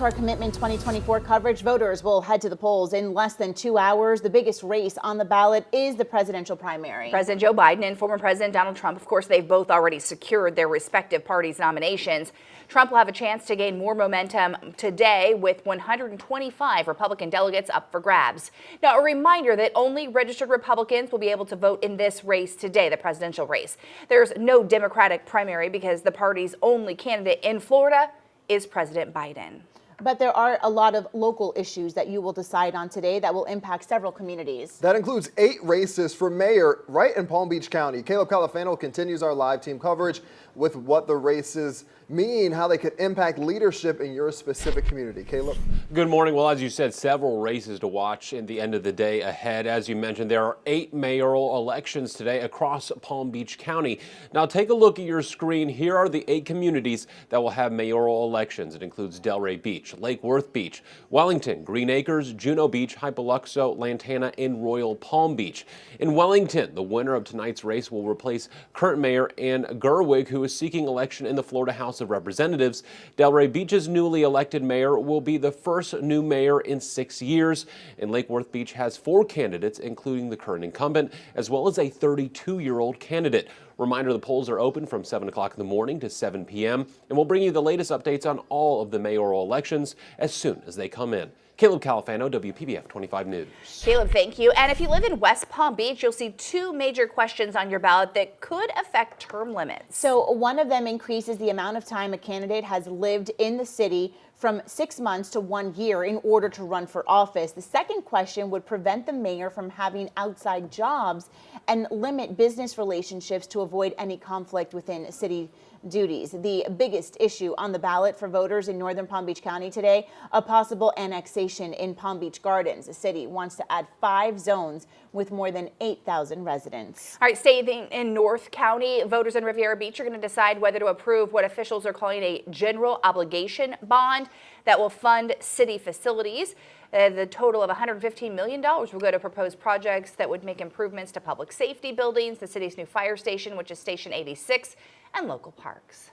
to our Commitment 2024 coverage. Voters will head to the polls in less than 2 hours. The biggest race on the ballot is the presidential primary. President Joe Biden and former President Donald Trump, of course, they've both already secured their respective parties' nominations. Trump will have a chance to gain more momentum today with 125 Republican delegates up for grabs. Now, a reminder that only registered Republicans will be able to vote in this race today, the presidential race. There's no Democratic primary because the party's only candidate in Florida is President Biden. But there are a lot of local issues that you will decide on today that will impact several communities. That includes 8 races for mayor right in Palm Beach County. Caleb Califano continues our live team coverage with what the races mean, how they could impact leadership in your specific community. Caleb? Good morning. Well, as you said, several races to watch in the end of the day ahead. As you mentioned, there are 8 mayoral elections today across Palm Beach County. Now take a look at your screen. Here are the 8 communities that will have mayoral elections. It includes Delray Beach, Lake Worth Beach, Wellington, Green Acres, Juno Beach, Hypoluxo, Lantana, and Royal Palm Beach. In Wellington, the winner of tonight's race will replace current Mayor Ann Gerwig, who is seeking election in the Florida House of Representatives. Delray Beach's newly elected mayor will be the first new mayor in 6 years. And Lake Worth Beach has 4 candidates, including the current incumbent, as well as a 32-year-old candidate. Reminder, the polls are open from 7 o'clock in the morning to 7 p.m. and we'll bring you the latest updates on all of the mayoral elections as soon as they come in. Caleb Califano, WPBF 25 News. Caleb, thank you. And if you live in West Palm Beach, you'll see 2 major questions on your ballot that could affect term limits. So one of them increases the amount of time a candidate has lived in the city from 6 months to 1 year in order to run for office. The second question would prevent the mayor from having outside jobs and limit business relationships to avoid any conflict within city duties. The biggest issue on the ballot for voters in northern Palm Beach County today, a possible annexation in Palm Beach Gardens. The city wants to add 5 zones with more than 8,000 residents. All right, staying in North County, voters in Riviera Beach are going to decide whether to approve what officials are calling a general obligation bond that will fund city facilities. The total of $115 million will go to proposed projects that would make improvements to public safety buildings, the city's new fire station, which is Station 86, and local parks.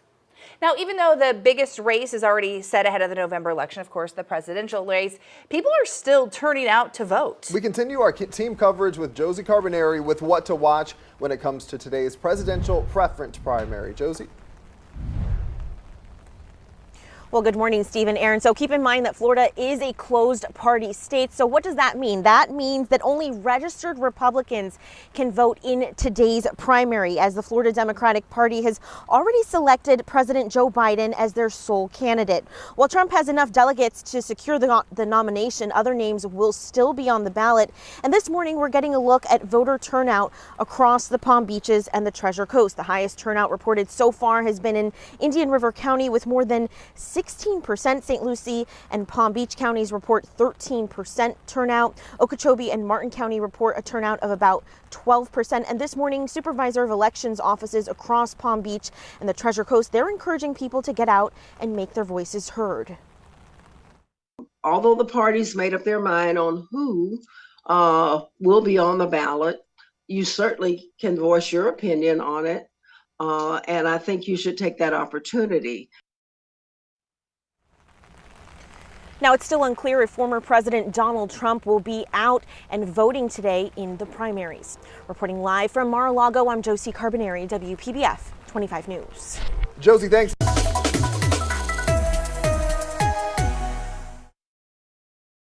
Now, even though the biggest race is already set ahead of the November election, of course, the presidential race, people are still turning out to vote. We continue our team coverage with Josie Carbonari with what to watch when it comes to today's presidential preference primary. Josie? Well, good morning, Steve and Aaron. So keep in mind that Florida is a closed party state. So what does that mean? That means that only registered Republicans can vote in today's primary, as the Florida Democratic Party has already selected President Joe Biden as their sole candidate. While Trump has enough delegates to secure the nomination, other names will still be on the ballot. And this morning, we're getting a look at voter turnout across the Palm Beaches and the Treasure Coast. The highest turnout reported so far has been in Indian River County with more than 16%. St. Lucie and Palm Beach counties report 13% turnout. Okeechobee and Martin County report a turnout of about 12%. And this morning, Supervisor of Elections offices across Palm Beach and the Treasure Coast, they're encouraging people to get out and make their voices heard. Although the parties made up their mind on who will be on the ballot, you certainly can voice your opinion on it. And I think you should take that opportunity. Now, it's still unclear if former President Donald Trump will be out and voting today in the primaries. Reporting live from Mar-a-Lago, I'm Josie Carbonari, WPBF 25 News. Josie, thanks.